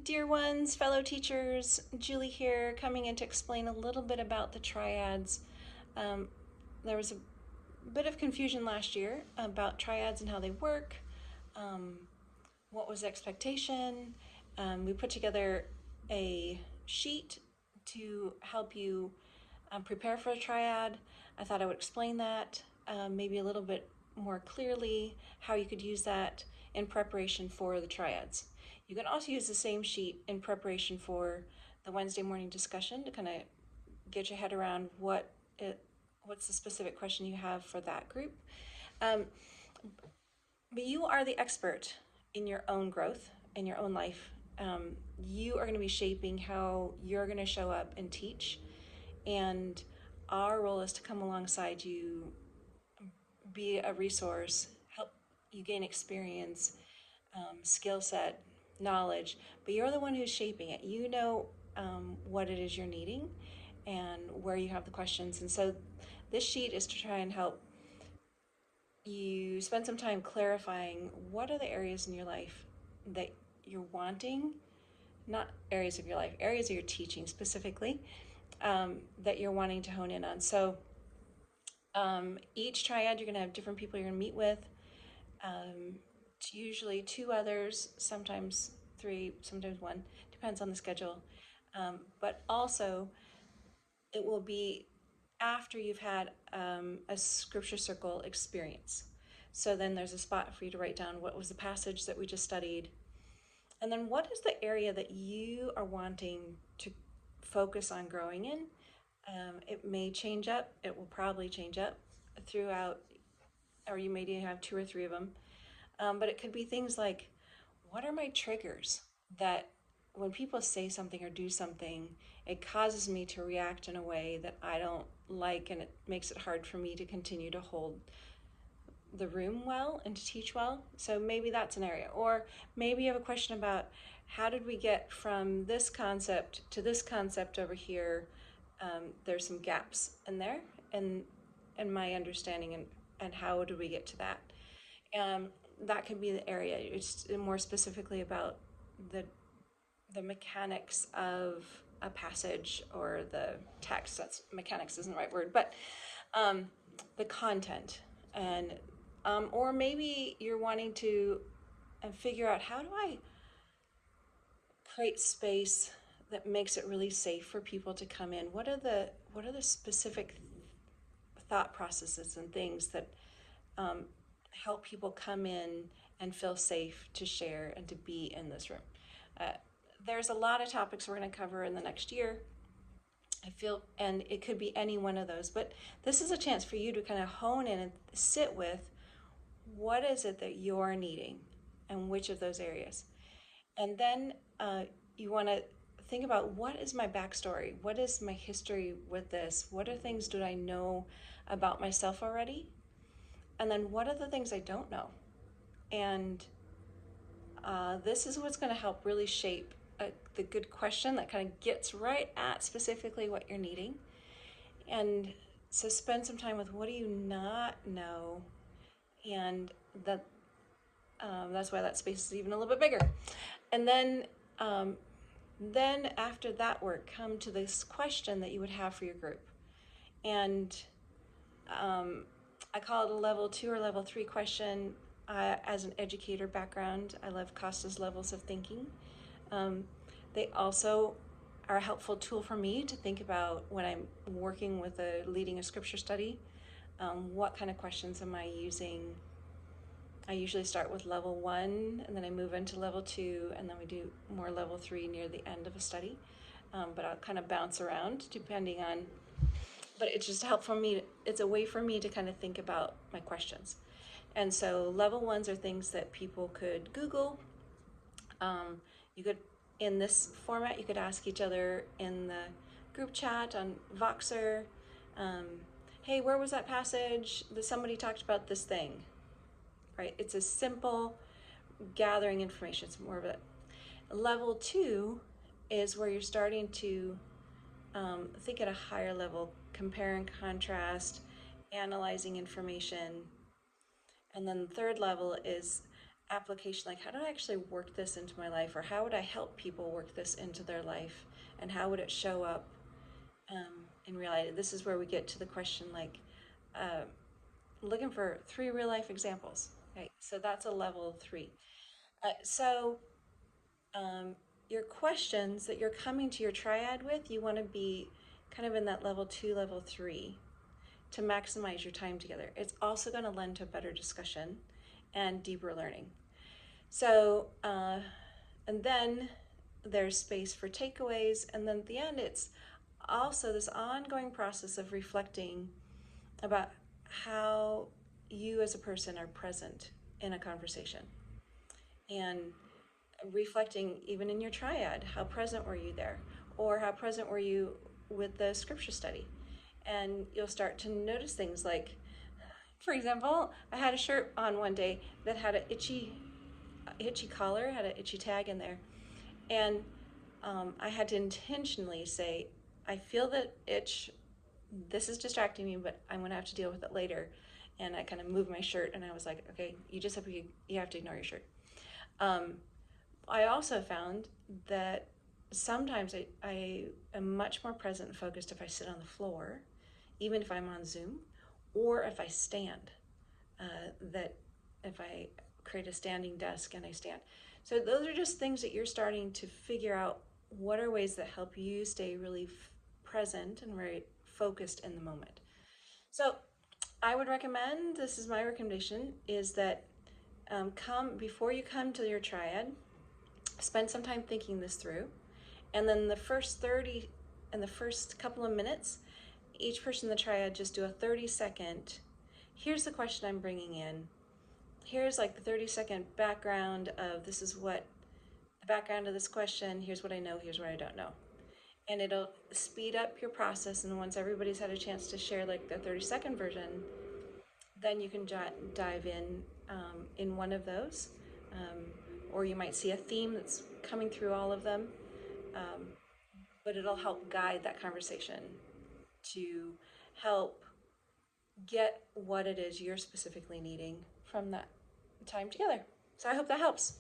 Dear ones, fellow teachers, Julie here, coming in to explain a little bit about the triads. Um, there was a bit of confusion last year about triads and how they work, um, what was the expectation. We put together a sheet to help you prepare for a triad. I thought I would explain that maybe a little bit more clearly, how you could use that in preparation for the triads. You can also use the same sheet in preparation for the Wednesday morning discussion to kind of get your head around what's the specific question you have for that group. Um, but you are the expert in your own growth, in your own life. You are going to be shaping how you're going to show up and teach. And our role is to come alongside you, be a resource, help you gain experience, skill set, knowledge, but you're the one who's shaping it. You know what it is you're needing and where you have the questions. And so this sheet is to try and help you spend some time clarifying what are the areas in your life that you're wanting, not areas of your life, areas of your teaching specifically, that you're wanting to hone in on. So each triad, you're going to have different people you're going to meet with. Usually two others, sometimes three, sometimes one, depends on the schedule. But also, it will be after you've had a scripture circle experience. So then there's a spot for you to write down what was the passage that we just studied. And then what is the area that you are wanting to focus on growing in? It may change up, it will probably change up throughout, or you may have two or three of them. But it could be things like, what are my triggers that when people say something or do something, it causes me to react in a way that I don't like, and it makes it hard for me to continue to hold the room well and to teach well. So maybe that's an area. Or maybe you have a question about how did we get from this concept to this concept over here. There's some gaps in there and my understanding, and how do we get to that. That could be the area. It's more specifically about the mechanics of a passage or the text. That's mechanics isn't the right word, but the content, and or maybe you're wanting to figure out, how do I create space that makes it really safe for people to come in? What are the specific thought processes and things that help people come in and feel safe to share and to be in this room? There's a lot of topics we're going to cover in the next year, I feel, and it could be any one of those, but this is a chance for you to kind of hone in and sit with what is it that you're needing and which of those areas. And then you want to think about, what is my backstory? What is my history with this? What are things do I know about myself already? And then what are the things I don't know? And this is what's going to help really shape the good question that kind of gets right at specifically what you're needing. And so spend some time with, what do you not know? And that's why that space is even a little bit bigger. And then after that work, come to this question that you would have for your group. And I call it a level 2 or level 3 question. As an educator background, I love Costa's levels of thinking. They also are a helpful tool for me to think about when I'm working with leading a scripture study. What kind of questions am I using? I usually start with level 1, and then I move into level 2, and then we do more level 3 near the end of a study. But I'll kind of bounce around depending on, but it's just helpful for me. It's a way for me to kind of think about my questions. And so level 1s are things that people could Google. You could, in this format, you could ask each other in the group chat on Voxer, hey, where was that passage that somebody talked about this thing, right? It's a simple gathering information. It's more of a level 2 is where you're starting to think at a higher level, compare and contrast, analyzing information. And then the third level is application, like how do I actually work this into my life, or how would I help people work this into their life, and how would it show up in reality? This is where we get to the question, like looking for 3 real life examples. Okay, so that's a level of 3. So your questions that you're coming to your triad with, you want to be kind of in that level 2, level 3 to maximize your time together. It's also going to lend to better discussion and deeper learning. So, and then there's space for takeaways. And then at the end, it's also this ongoing process of reflecting about how you as a person are present in a conversation, and reflecting even in your triad, how present were you there, or how present were you with the scripture study. And you'll start to notice things like, for example, I had a shirt on one day that had an itchy collar, had an itchy tag in there, and I had to intentionally say, I feel that itch, this is distracting me, but I'm gonna have to deal with it later. And I kind of moved my shirt, and I was like, okay, you have to ignore your shirt. I also found that sometimes I am much more present and focused if I sit on the floor, even if I'm on Zoom, or if I stand. That if I create a standing desk and I stand. So those are just things that you're starting to figure out, what are ways that help you stay really present and very focused in the moment. So I would recommend, this is my recommendation, is that before you come to your triad, spend some time thinking this through. And then the first couple of minutes, each person in the triad just do a 30-second, here's the question I'm bringing in. Here's like the 30-second background of, this is what the background of this question, here's what I know, here's what I don't know. And it'll speed up your process. And once everybody's had a chance to share like the 30-second version, then you can dive in one of those. Or you might see a theme that's coming through all of them. But it'll help guide that conversation to help get what it is you're specifically needing from that time together. So I hope that helps.